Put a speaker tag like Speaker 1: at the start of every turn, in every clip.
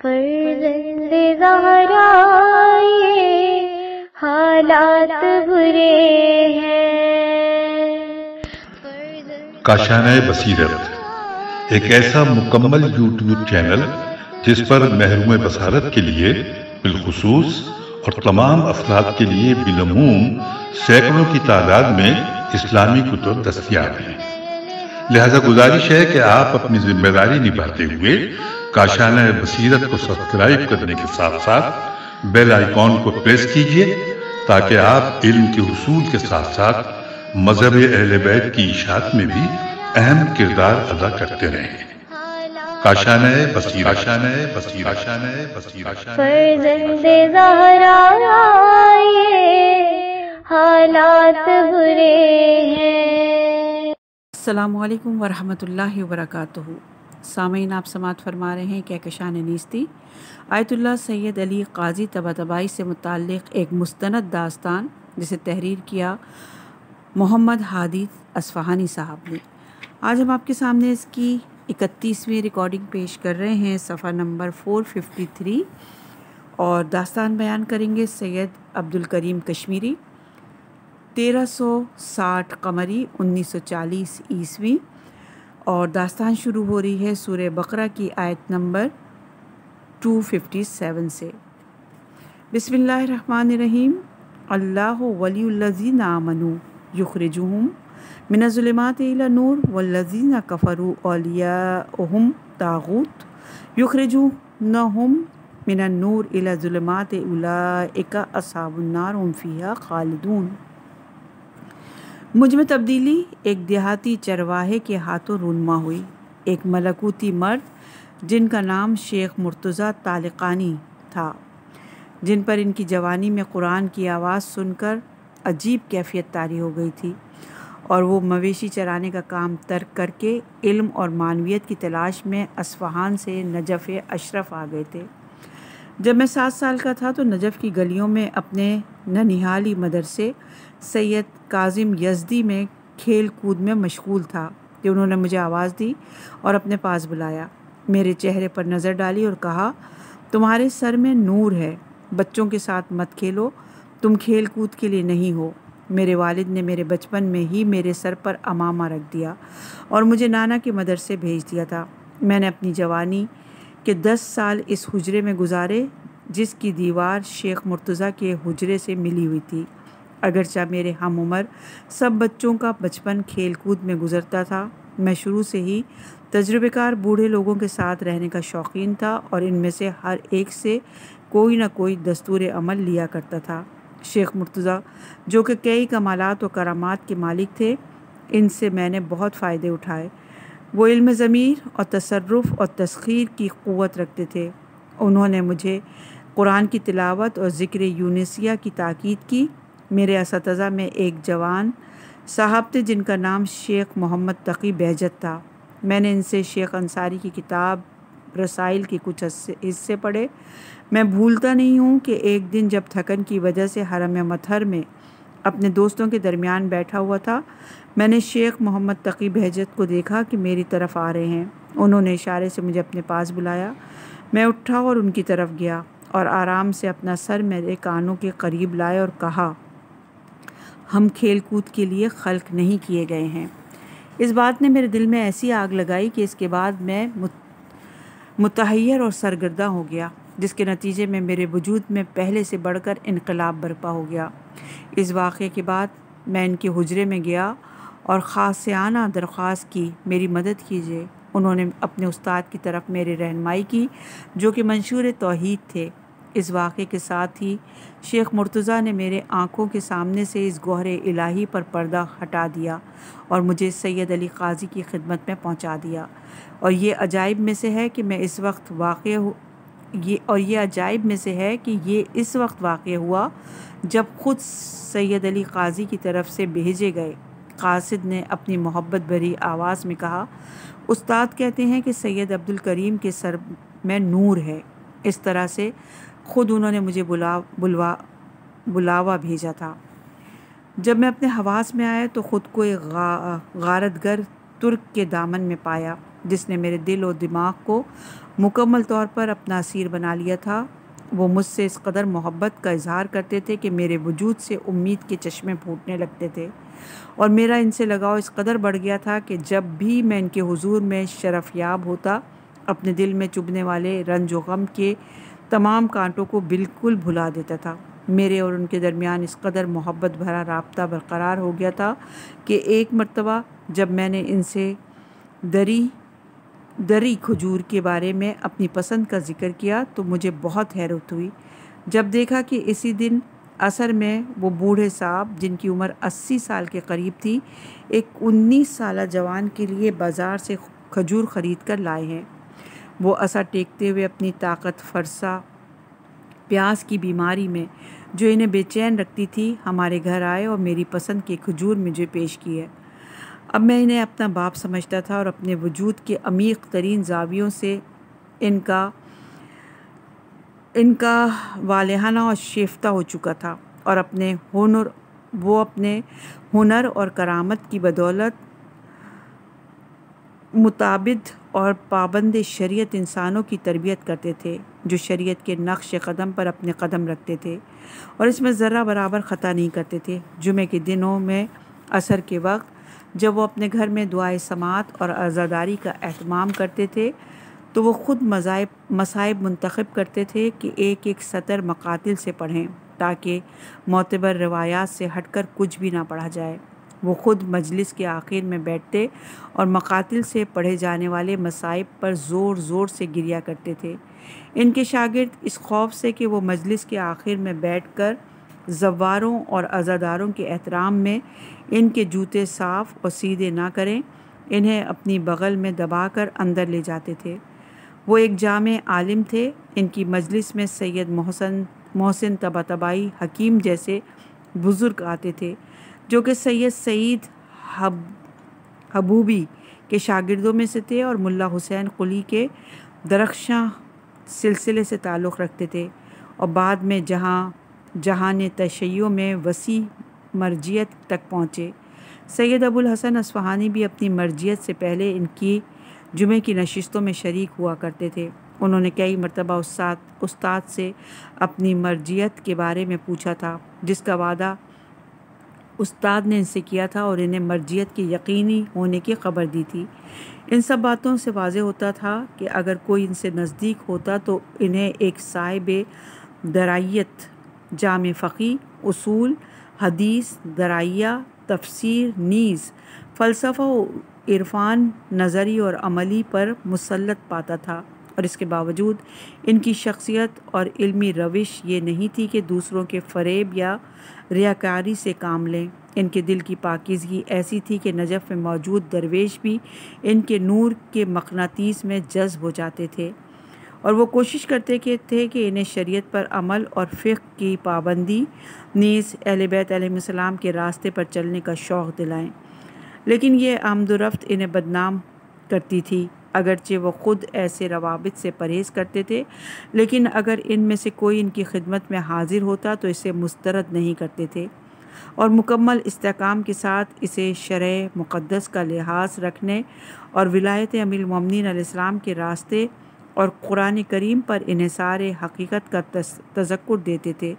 Speaker 1: فرزند زہرا یہ حالات برے ہیں۔
Speaker 2: کاشانۂ بصیرت ایک ایسا مکمل یوٹیوب چینل جس پر محروم بصارت کے لیے بالخصوص اور تمام افراد کے لیے بالعموم سینکڑوں کی تعداد میں اسلامی کتب دستیاب ہیں۔ لہذا گزارش ہے کہ آپ اپنی ذمہ داری نبھاتے ہوئے کاشانۂ بصیرت کو سبسکرائب کرنے کے ساتھ ساتھ بیل آئیکن کو پریس کیجیے تاکہ آپ علم کے حصول کے ساتھ ساتھ مذہب اہل بیت کی اشاعت میں بھی اہم کردار ادا کرتے رہیں۔ کاشانۂ بصیرت، کاشانۂ بصیرت، کاشانۂ بصیرت۔
Speaker 1: فرزند زہرا یہ حالات برے ہیں۔
Speaker 3: السلام علیکم ورحمۃ اللہ وبرکاتہ۔ سامعین، آپ سماعت فرما رہے ہیں کہکشان نیستی، آیت اللہ سید علی قاضی طباطبائی سے متعلق ایک مستند داستان جسے تحریر کیا محمد ہادی اصفہانی صاحب نے۔ آج ہم آپ کے سامنے اس کی 31ویں ریکارڈنگ پیش کر رہے ہیں، صفحہ نمبر 453، اور داستان بیان کریں گے سید عبدالکریم کشمیری۔ 1360 قمری 1940 عیسوی، اور داستان شروع ہو رہی ہے سورہ بقرہ کی آیت نمبر 257 سے۔ بسم اللہ الرحمن الرحیم۔ اللہ ولی الذین آمنوا یخرجہم من الظلمات الی النور والذین کفروا اولیاؤہم الطاغوت یخرجونہم من النور الی الظلمات اولئک اصحاب النار هم فیہا خالدون۔ مجھ میں تبدیلی ایک دیہاتی چرواہے کے ہاتھوں رونما ہوئی۔ ایک ملکوتی مرد جن کا نام شیخ مرتضیٰ طالقانی تھا، جن پر ان کی جوانی میں قرآن کی آواز سن کر عجیب کیفیت طاری ہو گئی تھی، اور وہ مویشی چرانے کا کام ترک کر کے علم اور معنویت کی تلاش میں اصفہان سے نجف اشرف آ گئے تھے۔ جب میں 7 سال کا تھا تو نجف کی گلیوں میں اپنے ننہالی مدرسے سید کاظم یزدی میں کھیل کود میں مشغول تھا کہ انہوں نے مجھے آواز دی اور اپنے پاس بلایا، میرے چہرے پر نظر ڈالی اور کہا، تمہارے سر میں نور ہے، بچوں کے ساتھ مت کھیلو، تم کھیل کود کے لیے نہیں ہو۔ میرے والد نے میرے بچپن میں ہی میرے سر پر عمامہ رکھ دیا اور مجھے نانا کے مدرسے بھیج دیا تھا۔ میں نے اپنی جوانی کے 10 سال اس حجرے میں گزارے جس کی دیوار شیخ مرتضیٰ کے حجرے سے ملی ہوئی تھی۔ اگرچہ میرے ہم عمر سب بچوں کا بچپن کھیل کود میں گزرتا تھا، میں شروع سے ہی تجربہ کار بوڑھے لوگوں کے ساتھ رہنے کا شوقین تھا اور ان میں سے ہر ایک سے کوئی نہ کوئی دستور عمل لیا کرتا تھا۔ شیخ مرتضیٰ جو کہ کئی کمالات و کرامات کے مالک تھے، ان سے میں نے بہت فائدے اٹھائے۔ وہ علم ضمیر اور تصرف اور تسخیر کی قوت رکھتے تھے۔ انہوں نے مجھے قرآن کی تلاوت اور ذکر یونسیہ کی تاکید کی۔ میرے اساتذہ میں ایک جوان صاحب تھے جن کا نام شیخ محمد تقی بہجت تھا۔ میں نے ان سے شیخ انصاری کی کتاب رسائل کے کچھ حصے پڑھے۔ میں بھولتا نہیں ہوں کہ ایک دن جب تھکن کی وجہ سے حرم مطہر میں اپنے دوستوں کے درمیان بیٹھا ہوا تھا، میں نے شیخ محمد تقی بہجت کو دیکھا کہ میری طرف آ رہے ہیں۔ انہوں نے اشارے سے مجھے اپنے پاس بلایا۔ میں اٹھا اور ان کی طرف گیا اور آرام سے اپنا سر میرے کانوں کے قریب لائے اور کہا، ہم کھیل کود کے لیے خلق نہیں کیے گئے ہیں۔ اس بات نے میرے دل میں ایسی آگ لگائی کہ اس کے بعد میں متحیر اور سرگرداں ہو گیا، جس کے نتیجے میں میرے وجود میں پہلے سے بڑھ کر انقلاب برپا ہو گیا۔ اس واقعے کے بعد میں ان کے حجرے میں گیا اور خاصانہ درخواست کی، میری مدد کیجیے۔ انہوں نے اپنے استاد کی طرف میری رہنمائی کی جو کہ منشور توحید تھے۔ اس واقعے کے ساتھ ہی شیخ مرتضیٰ نے میرے آنکھوں کے سامنے سے اس گوہر الہی پر پردہ ہٹا دیا اور مجھے سید علی قاضی کی خدمت میں پہنچا دیا، اور یہ عجائب میں سے ہے کہ یہ اس وقت واقع ہوا جب خود سید علی قاضی کی طرف سے بھیجے گئے قاصد نے اپنی محبت بھری آواز میں کہا، استاد کہتے ہیں کہ سید عبدالکریم کے سر میں نور ہے۔ اس طرح سے خود انہوں نے مجھے بلاوا بھیجا تھا۔ جب میں اپنے حواس میں آیا تو خود کو ایک غارت گر ترک کے دامن میں پایا۔ جس نے میرے دل اور دماغ کو مکمل طور پر اپنا اسیر بنا لیا تھا۔ وہ مجھ سے اس قدر محبت کا اظہار کرتے تھے کہ میرے وجود سے امید کے چشمے پھوٹنے لگتے تھے، اور میرا ان سے لگاؤ اس قدر بڑھ گیا تھا کہ جب بھی میں ان کے حضور میں شرف یاب ہوتا، اپنے دل میں چبھنے والے رنج و غم کے تمام کانٹوں کو بالکل بھلا دیتا تھا۔ میرے اور ان کے درمیان اس قدر محبت بھرا رابطہ برقرار ہو گیا تھا کہ ایک مرتبہ جب میں نے ان سے دری کھجور کے بارے میں اپنی پسند کا ذکر کیا تو مجھے بہت حیرت ہوئی جب دیکھا کہ اسی دن عصر میں وہ بوڑھے صاحب جن کی عمر 80 سال کے قریب تھی، ایک 19 سالہ جوان کے لیے بازار سے کھجور خرید کر لائے ہیں۔ وہ عصا ٹیکتے ہوئے اپنی طاقت فرسا پیاس کی بیماری میں جو انہیں بے چین رکھتی تھی ہمارے گھر آئے اور میری پسند کے کھجور مجھے پیش کیے۔ اب میں انہیں اپنا باپ سمجھتا تھا اور اپنے وجود کے عمیق ترین زاویوں سے ان کا والہانہ اور شیفتہ ہو چکا تھا، اور اپنے ہنر اور کرامت کی بدولت متعبد اور پابند شریعت انسانوں کی تربیت کرتے تھے جو شریعت کے نقش قدم پر اپنے قدم رکھتے تھے اور اس میں ذرہ برابر خطا نہیں کرتے تھے۔ جمعے کے دنوں میں عصر کے وقت جب وہ اپنے گھر میں دعائے سماعت اور عزاداری کا اہتمام کرتے تھے تو وہ خود مصائب منتخب کرتے تھے کہ ایک ایک سطر مقاتل سے پڑھیں تاکہ معتبر روایات سے ہٹ کر کچھ بھی نہ پڑھا جائے۔ وہ خود مجلس کے آخر میں بیٹھتے اور مقاتل سے پڑھے جانے والے مصائب پر زور زور سے گریا کرتے تھے۔ ان کے شاگرد اس خوف سے کہ وہ مجلس کے آخر میں بیٹھ کر زواروں اور عزاداروں کے احترام میں ان کے جوتے صاف اور سیدھے نہ کریں، انہیں اپنی بغل میں دبا کر اندر لے جاتے تھے۔ وہ ایک جامع عالم تھے۔ ان کی مجلس میں سید محسن طباطبائی حکیم جیسے بزرگ آتے تھے جو کہ سید سعید حبوبی کے شاگردوں میں سے تھے اور ملا حسین قلی کے درخشاں سلسلے سے تعلق رکھتے تھے، اور بعد میں جہان تشیع میں وسیع مرجعیت تک پہنچے۔ سید ابو الحسن اصفہانی بھی اپنی مرجعیت سے پہلے ان کی جمعے کی نشستوں میں شریک ہوا کرتے تھے۔ انہوں نے کئی مرتبہ استاد سے اپنی مرجعیت کے بارے میں پوچھا تھا، جس کا وعدہ استاد نے ان سے کیا تھا اور انہیں مرجعیت کے یقینی ہونے کی خبر دی تھی۔ ان سب باتوں سے واضح ہوتا تھا کہ اگر کوئی ان سے نزدیک ہوتا تو انہیں ایک صاحب درائیت، جامع فقیہ، اصول حدیث، درائیہ، تفسیر نیز فلسفہ و عرفان نظری اور عملی پر مسلط پاتا تھا، اور اس کے باوجود ان کی شخصیت اور علمی روش یہ نہیں تھی کہ دوسروں کے فریب یا ریاکاری سے کام لیں۔ ان کے دل کی پاکیزگی ایسی تھی کہ نجف میں موجود درویش بھی ان کے نور کے مقناطیس میں جذب ہو جاتے تھے، اور وہ کوشش کرتے تھے کہ انہیں شریعت پر عمل اور فقہ کی پابندی نیز اہل بیت علیہ السلام کے راستے پر چلنے کا شوق دلائیں، لیکن یہ آمد و رفت انہیں بدنام کرتی تھی۔ اگرچہ وہ خود ایسے روابط سے پرہیز کرتے تھے، لیکن اگر ان میں سے کوئی ان کی خدمت میں حاضر ہوتا تو اسے مسترد نہیں کرتے تھے، اور مکمل استحکام کے ساتھ اسے شرع مقدس کا لحاظ رکھنے اور ولایت امیر المومنین علیہ السلام کے راستے اور قرآن کریم پر انحصار حقیقت کا تذکر دیتے تھے۔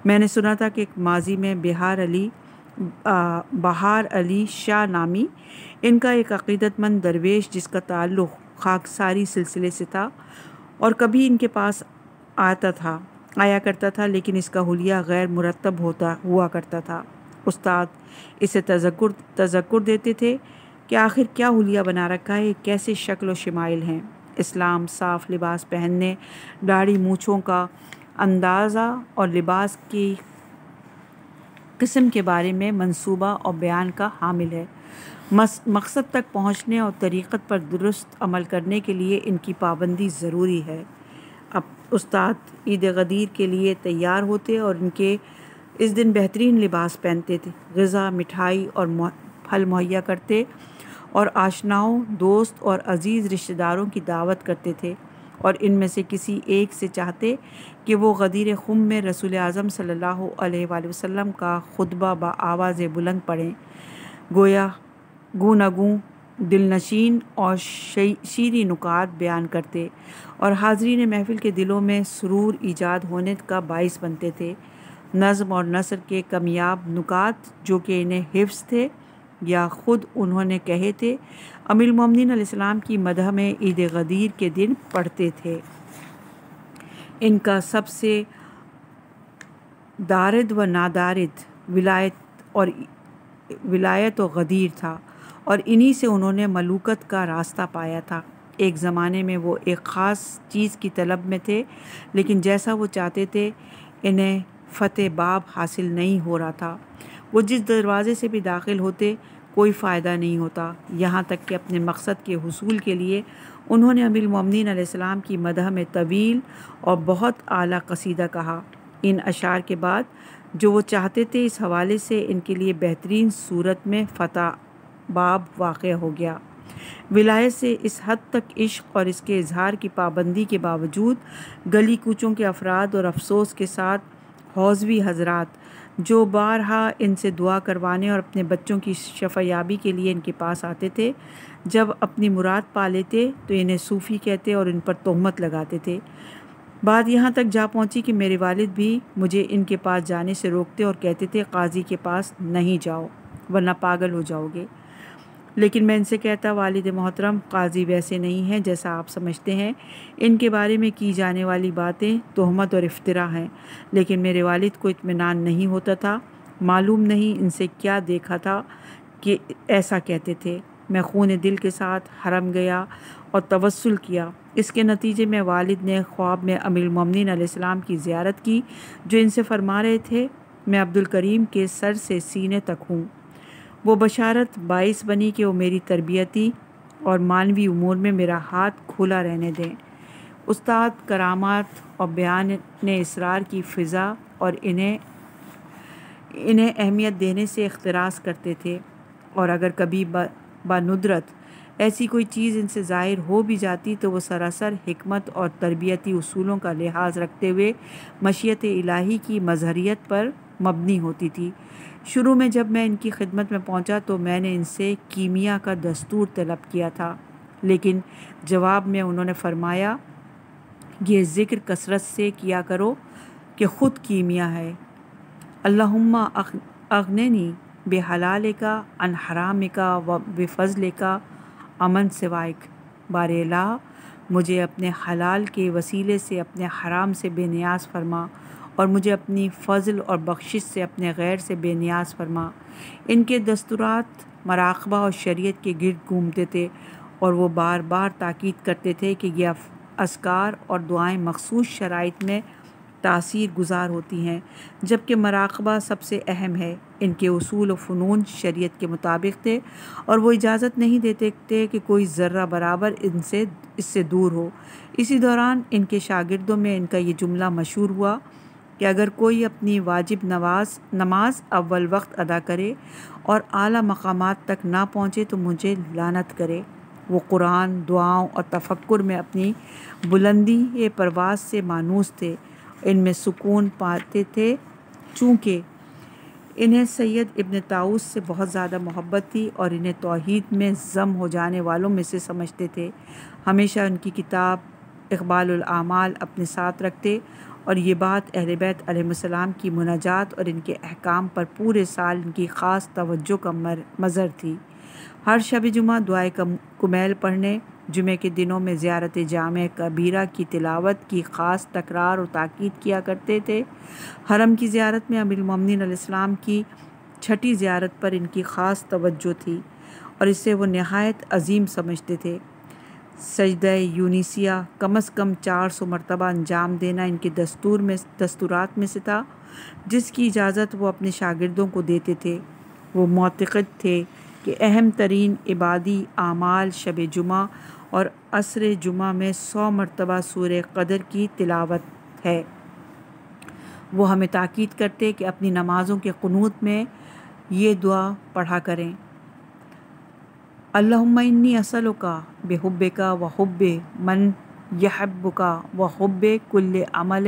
Speaker 3: میں نے سنا تھا کہ ایک ماضی میں بہار علی شاہ نامی ان کا ایک عقیدت مند درویش جس کا تعلق خاکساری سلسلے سے تھا اور کبھی ان کے پاس آیا کرتا تھا، لیکن اس کا حلیہ غیر مرتب ہوا کرتا تھا۔ استاد اسے تذکر دیتے تھے کہ آخر کیا حلیہ بنا رکھا ہے، کیسے شکل و شمائل ہیں۔ اسلام صاف لباس پہننے، داڑھی مونچھوں کا اندازہ اور لباس کی قسم کے بارے میں منصوبہ اور بیان کا حامل ہے۔ مقصد تک پہنچنے اور طریقت پر درست عمل کرنے کے لیے ان کی پابندی ضروری ہے۔ اب استاد عید غدیر کے لیے تیار ہوتے اور ان کے اس دن بہترین لباس پہنتے تھے، غذا، مٹھائی اور پھل مہیا کرتے اور آشناؤں، دوست اور عزیز رشتہ داروں کی دعوت کرتے تھے، اور ان میں سے کسی ایک سے چاہتے کہ وہ غدیر خم میں رسول اعظم صلی اللہ علیہ وآلہ وسلم کا خطبہ بآواز بلند پڑھیں، گو نہ گو دلنشین اور شیریں نکات بیان کرتے اور حاضرین محفل کے دلوں میں سرور ایجاد ہونے کا باعث بنتے تھے۔ نظم اور نثر کے کمیاب نکات جو کہ انہیں حفظ تھے یا خود انہوں نے کہے تھے، امیر المومنین علیہ السلام کی مدح میں عید غدیر کے دن پڑھتے تھے۔ ان کا سب سے دارد و نادارد ولایت و غدیر تھا اور انہی سے انہوں نے ملوکت کا راستہ پایا تھا۔ ایک زمانے میں وہ ایک خاص چیز کی طلب میں تھے، لیکن جیسا وہ چاہتے تھے انہیں فتح باب حاصل نہیں ہو رہا تھا۔ وہ جس دروازے سے بھی داخل ہوتے کوئی فائدہ نہیں ہوتا، یہاں تک کہ اپنے مقصد کے حصول کے لیے انہوں نے امیر المومنین علیہ السلام کی مدح میں طویل اور بہت اعلیٰ قصیدہ کہا۔ ان اشعار کے بعد جو وہ چاہتے تھے اس حوالے سے ان کے لیے بہترین صورت میں فتح باب واقع ہو گیا۔ ولایت سے اس حد تک عشق اور اس کے اظہار کی پابندی کے باوجود گلی کوچوں کے افراد اور افسوس کے ساتھ حوضوی حضرات جو بارہا ان سے دعا کروانے اور اپنے بچوں کی شفا یابی کے لیے ان کے پاس آتے تھے، جب اپنی مراد پا لیتے تو انہیں صوفی کہتے اور ان پر تہمت لگاتے تھے۔ بات یہاں تک جا پہنچی کہ میرے والد بھی مجھے ان کے پاس جانے سے روکتے اور کہتے تھے قاضی کے پاس نہیں جاؤ ورنہ پاگل ہو جاؤ گے، لیکن میں ان سے کہتا والد محترم قاضی ویسے نہیں ہیں جیسا آپ سمجھتے ہیں، ان کے بارے میں کی جانے والی باتیں تہمت اور افتراء ہیں۔ لیکن میرے والد کو اطمینان نہیں ہوتا تھا، معلوم نہیں ان سے کیا دیکھا تھا کہ ایسا کہتے تھے۔ میں خون دل کے ساتھ حرم گیا اور توسل کیا۔ اس کے نتیجے میں والد نے خواب میں امیر المومنین علیہ السلام کی زیارت کی جو ان سے فرما رہے تھے میں عبدالکریم کے سر سے سینے تک ہوں۔ وہ بشارت باعث بنی کہ وہ میری تربیتی اور معنوی امور میں میرا ہاتھ کھلا رہنے دیں۔ استاد کرامات اور بیان اسرار کی فضا اور انہیں اہمیت دینے سے اختراس کرتے تھے، اور اگر کبھی بندرت ایسی کوئی چیز ان سے ظاہر ہو بھی جاتی تو وہ سراسر حکمت اور تربیتی اصولوں کا لحاظ رکھتے ہوئے مشیت الہی کی مظہریت پر مبنی ہوتی تھی۔ شروع میں جب میں ان کی خدمت میں پہنچا تو میں نے ان سے کیمیا کا دستور طلب کیا تھا، لیکن جواب میں انہوں نے فرمایا یہ ذکر کثرت سے کیا کرو کہ خود کیمیا ہے۔ اللہم اغننی بحلالک عن حرامک و بفضلک امن سوائک۔ بار الہ مجھے اپنے حلال کے وسیلے سے اپنے حرام سے بے نیاز فرما اور مجھے اپنی فضل اور بخشش سے اپنے غیر سے بے نیاز فرما۔ ان کے دستورات مراقبہ اور شریعت کے گرد گھومتے تھے اور وہ بار بار تاکید کرتے تھے کہ یہ اذکار اور دعائیں مخصوص شرائط میں تاثیر گزار ہوتی ہیں، جبکہ مراقبہ سب سے اہم ہے۔ ان کے اصول و فنون شریعت کے مطابق تھے اور وہ اجازت نہیں دیتے تھے کہ کوئی ذرہ برابر اس سے دور ہو۔ اسی دوران ان کے شاگردوں میں ان کا یہ جملہ مشہور ہوا کہ اگر کوئی اپنی واجب نماز اول وقت ادا کرے اور اعلیٰ مقامات تک نہ پہنچے تو مجھے لعنت کرے۔ وہ قرآن، دعاؤں اور تفکر میں اپنی بلندی پرواز سے مانوس تھے، ان میں سکون پاتے تھے۔ چونکہ انہیں سید ابن طاؤس سے بہت زیادہ محبت تھی اور انہیں توحید میں ضم ہو جانے والوں میں سے سمجھتے تھے، ہمیشہ ان کی کتاب اقبال الاعمال اپنے ساتھ رکھتے، اور یہ بات اہل بیت علیہم السلام کی مناجات اور ان کے احکام پر پورے سال ان کی خاص توجہ کا مظہر تھی۔ ہر شب جمعہ دعائے کمیل پڑھنے، جمعہ کے دنوں میں زیارت جامع کبیرہ کی تلاوت کی خاص تکرار اور تاکید کیا کرتے تھے۔ حرم کی زیارت میں امیر المومنین علیہ السلام کی چھٹی زیارت پر ان کی خاص توجہ تھی اور اسے وہ نہایت عظیم سمجھتے تھے۔ سجدہ یونیسیہ کم از کم 400 مرتبہ انجام دینا ان کے دستورات میں سے تھا، جس کی اجازت وہ اپنے شاگردوں کو دیتے تھے۔ وہ معتقد تھے کہ اہم ترین عبادی اعمال شب جمعہ اور عصر جمعہ میں 100 مرتبہ سورہ قدر کی تلاوت ہے۔ وہ ہمیں تاکید کرتے کہ اپنی نمازوں کے قنوت میں یہ دعا پڑھا کریں، اللہم انی اسألک بحبک و حب من یحبک و حب کل عمل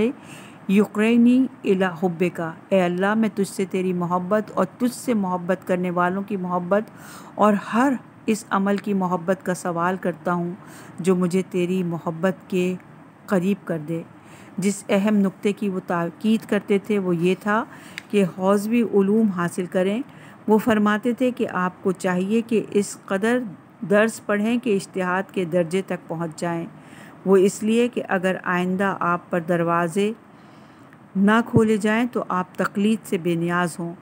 Speaker 3: یقربنی الی حبک۔ اے اللہ میں تجھ سے تیری محبت اور تجھ سے محبت کرنے والوں کی محبت اور ہر اس عمل کی محبت کا سوال کرتا ہوں جو مجھے تیری محبت کے قریب کر دے۔ جس اہم نقطے کی وہ تاکید کرتے تھے وہ یہ تھا کہ حوزوی علوم حاصل کریں۔ وہ فرماتے تھے کہ آپ کو چاہیے کہ اس قدر درس پڑھیں کہ اجتہاد کے درجے تک پہنچ جائیں۔ وہ اس لیے کہ اگر آئندہ آپ پر دروازے نہ کھولے جائیں تو آپ تقلید سے بے نیاز ہوں۔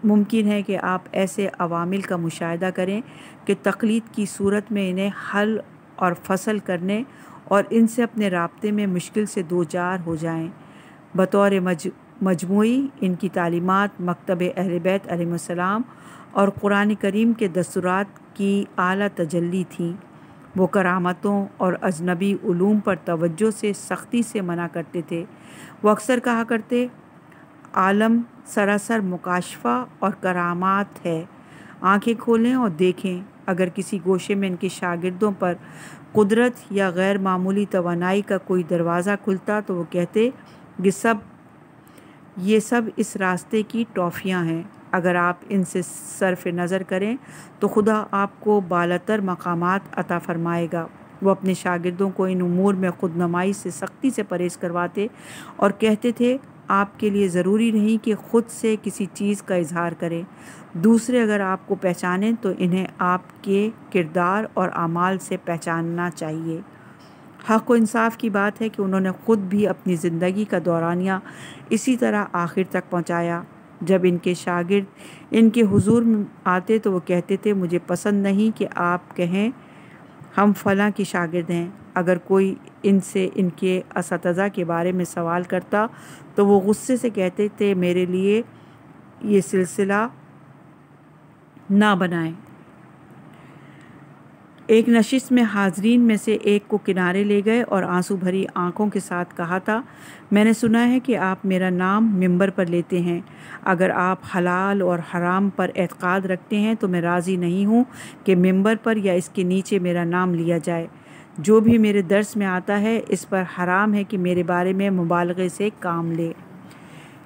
Speaker 3: ممکن ہے کہ آپ ایسے عوامل کا مشاہدہ کریں کہ تقلید کی صورت میں انہیں حل اور فصل کرنے اور ان سے اپنے رابطے میں مشکل سے دوچار ہو جائیں۔ بطور مجموعی ان کی تعلیمات مکتب اہل بیت علیہ السلام اور قرآن کریم کے دستورات کی اعلیٰ تجلی تھیں۔ وہ کرامتوں اور اجنبی علوم پر توجہ سے سختی سے منع کرتے تھے۔ وہ اکثر کہا کرتے، عالم سراسر مکاشفہ اور کرامات ہے، آنکھیں کھولیں اور دیکھیں۔ اگر کسی گوشے میں ان کے شاگردوں پر قدرت یا غیر معمولی توانائی کا کوئی دروازہ کھلتا تو وہ کہتے یہ سب اس راستے کی ٹافیاں ہیں۔ اگر آپ ان سے صرف نظر کریں تو خدا آپ کو بالاتر مقامات عطا فرمائے گا۔ وہ اپنے شاگردوں کو ان امور میں خود نمائی سے سختی سے پرہیز کرواتے اور کہتے تھے آپ کے لیے ضروری نہیں کہ خود سے کسی چیز کا اظہار کریں۔ دوسرے اگر آپ کو پہچانیں تو انہیں آپ کے کردار اور اعمال سے پہچاننا چاہیے۔ حق و انصاف کی بات ہے کہ انہوں نے خود بھی اپنی زندگی کا دورانیہ اسی طرح آخر تک پہنچایا۔ جب ان کے شاگرد ان کے حضور میں آتے تو وہ کہتے تھے مجھے پسند نہیں کہ آپ کہیں ہم فلاں کے شاگرد ہیں۔ اگر کوئی ان سے ان کے اساتذہ کے بارے میں سوال کرتا تو وہ غصے سے کہتے تھے میرے لیے یہ سلسلہ نہ بنائیں۔ ایک نشست میں حاضرین میں سے ایک کو کنارے لے گئے اور آنسو بھری آنکھوں کے ساتھ کہا تھا میں نے سنا ہے کہ آپ میرا نام منبر پر لیتے ہیں۔ اگر آپ حلال اور حرام پر اعتقاد رکھتے ہیں تو میں راضی نہیں ہوں کہ منبر پر یا اس کے نیچے میرا نام لیا جائے۔ جو بھی میرے درس میں آتا ہے اس پر حرام ہے کہ میرے بارے میں مبالغے سے کام لے۔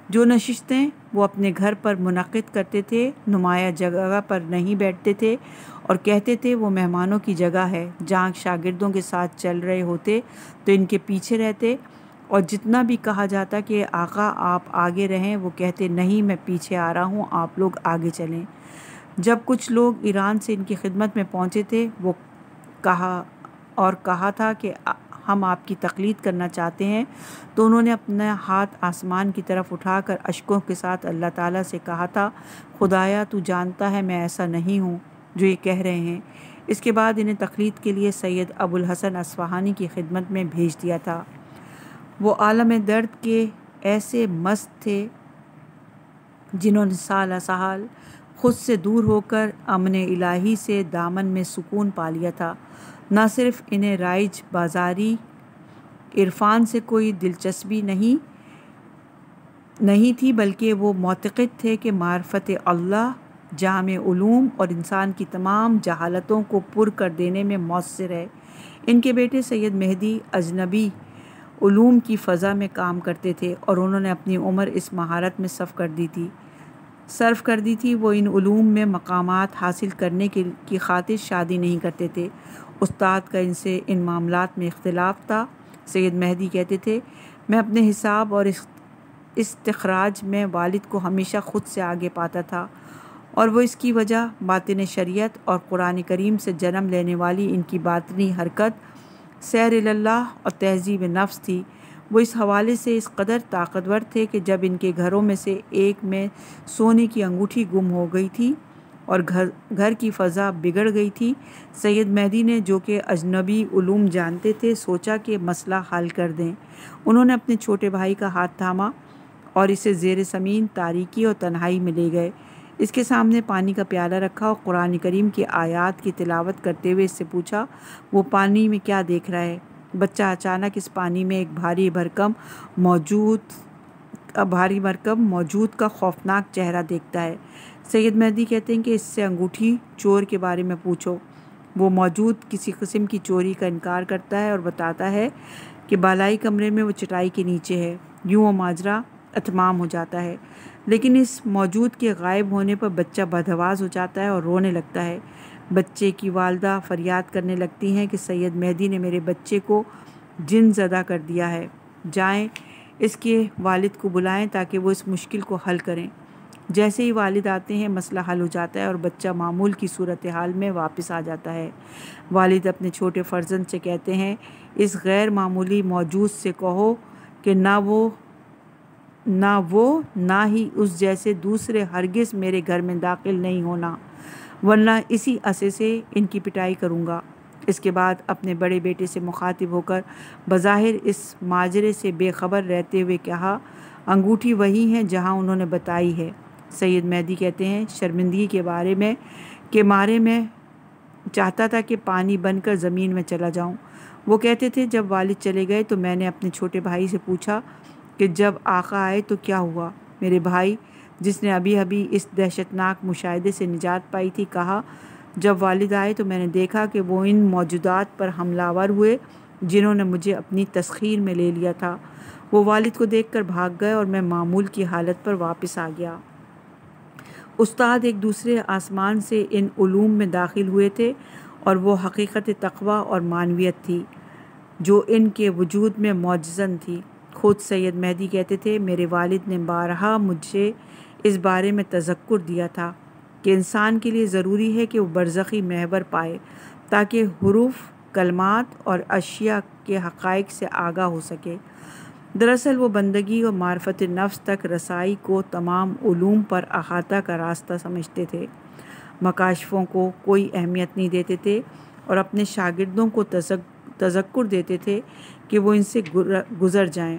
Speaker 3: جو نشستیں وہ اپنے گھر پر منعقد کرتے تھے نمایاں جگہ پر نہیں بیٹھتے تھے اور کہتے تھے وہ مہمانوں کی جگہ ہے۔ جہاں شاگردوں کے ساتھ چل رہے ہوتے تو ان کے پیچھے رہتے اور جتنا بھی کہا جاتا کہ آقا آپ آگے رہیں وہ کہتے نہیں میں پیچھے آ رہا ہوں، آپ لوگ آگے چلیں۔ جب کچھ لوگ ایران سے ان کی خدمت میں پہنچے تھے وہ کہا تھا کہ ہم آپ کی تقلید کرنا چاہتے ہیں تو انہوں نے اپنا ہاتھ آسمان کی طرف اٹھا کر اشکوں کے ساتھ اللہ تعالیٰ سے کہا تھا خدایا تو جانتا ہے میں ایسا نہیں ہوں جو یہ کہہ رہے ہیں۔ اس کے بعد انہیں تقلید کے لیے سید ابو الحسن اصفہانی کی خدمت میں بھیج دیا تھا۔ وہ عالم درد کے ایسے مست تھے جنہوں نے سالہ سال خود سے دور ہو کر امن الہی سے دامن میں سکون پا لیا تھا۔ نہ صرف انہیں رائج بازاری عرفان سے کوئی دلچسپی نہیں تھی بلکہ وہ معتقد تھے کہ معرفت اللہ جامع علوم اور انسان کی تمام جہالتوں کو پر کر دینے میں مؤثر ہے۔ ان کے بیٹے سید مہدی اجنبی علوم کی فضا میں کام کرتے تھے اور انہوں نے اپنی عمر اس مہارت میں صرف کر دی تھی۔ وہ ان علوم میں مقامات حاصل کرنے کی خاطر شادی نہیں کرتے تھے۔ استاد کا ان سے ان معاملات میں اختلاف تھا۔ سید مہدی کہتے تھے میں اپنے حساب اور استخراج میں والد کو ہمیشہ خود سے آگے پاتا تھا اور وہ اس کی وجہ باطن شریعت اور قرآن کریم سے جنم لینے والی ان کی باطنی حرکت سیر اللہ اور تہذیب نفس تھی۔ وہ اس حوالے سے اس قدر طاقتور تھے کہ جب ان کے گھروں میں سے ایک میں سونے کی انگوٹھی گم ہو گئی تھی اور گھر کی فضا بگڑ گئی تھی، سید مہدی نے جو کہ اجنبی علوم جانتے تھے سوچا کہ مسئلہ حل کر دیں۔ انہوں نے اپنے چھوٹے بھائی کا ہاتھ تھاما اور اسے زیر زمین تاریکی اور تنہائی میں لے گئے۔ اس کے سامنے پانی کا پیالہ رکھا اور قرآن کریم کی آیات کی تلاوت کرتے ہوئے اس سے پوچھا وہ پانی میں کیا دیکھ رہا ہے؟ بچہ اچانک اس پانی میں ایک بھاری بھرکم موجود کا خوفناک چہرہ دیکھتا ہے۔ سید مہدی کہتے ہیں کہ اس سے انگوٹھی چور کے بارے میں پوچھو۔ وہ موجود کسی قسم کی چوری کا انکار کرتا ہے اور بتاتا ہے کہ بالائی کمرے میں وہ چٹائی کے نیچے ہے۔ یوں وہ ماجرا اتمام ہو جاتا ہے، لیکن اس موجود کے غائب ہونے پر بچہ بدحواس ہو جاتا ہے اور رونے لگتا ہے۔ بچے کی والدہ فریاد کرنے لگتی ہیں کہ سید مہدی نے میرے بچے کو جن زدہ کر دیا ہے، جائیں اس کے والد کو بلائیں تاکہ وہ اس مشکل کو حل کریں۔ جیسے ہی والد آتے ہیں مسئلہ حل ہو جاتا ہے اور بچہ معمول کی صورتحال میں واپس آ جاتا ہے۔ والد اپنے چھوٹے فرزند سے کہتے ہیں، اس غیر معمولی موجود سے کہو کہ نہ وہ نہ ہی اس جیسے دوسرے ہرگز میرے گھر میں داخل نہیں ہونا، ورنہ اسی عصے سے ان کی پٹائی کروں گا۔ اس کے بعد اپنے بڑے بیٹے سے مخاطب ہو کر بظاہر اس ماجرے سے بے خبر رہتے ہوئے کہا، انگوٹھی وہی ہے جہاں انہوں نے بتائی ہے۔ سید مہدی کہتے ہیں، شرمندگی کے مارے میں چاہتا تھا کہ پانی بن کر زمین میں چلا جاؤں۔ وہ کہتے تھے، جب والد چلے گئے تو میں نے اپنے چھوٹے بھائی سے پوچھا کہ جب آقا آئے تو کیا ہوا؟ میرے بھائی، جس نے ابھی اس دہشتناک مشاہدے سے نجات پائی تھی، کہا، جب والد آئے تو میں نے دیکھا کہ وہ ان موجودات پر حملہ آور ہوئے جنہوں نے مجھے اپنی تسخیر میں لے لیا تھا۔ وہ والد کو دیکھ کر بھاگ گئے اور میں معمول کی حالت پر واپس آ گیا۔ استاد ایک دوسرے آسمان سے ان علوم میں داخل ہوئے تھے اور وہ حقیقت تقویٰ اور معنویت تھی جو ان کے وجود میں معجزن تھی۔ خود سید مہدی کہتے تھے، میرے والد نے بارہا مجھے اس بارے میں تذکر دیا تھا کہ انسان کے لیے ضروری ہے کہ وہ برزخی محور پائے تاکہ حروف، کلمات اور اشیاء کے حقائق سے آگاہ ہو سکے۔ دراصل وہ بندگی اور معرفت نفس تک رسائی کو تمام علوم پر احاطہ کا راستہ سمجھتے تھے، مکاشفوں کو کوئی اہمیت نہیں دیتے تھے اور اپنے شاگردوں کو تذکر دیتے تھے کہ وہ ان سے گزر جائیں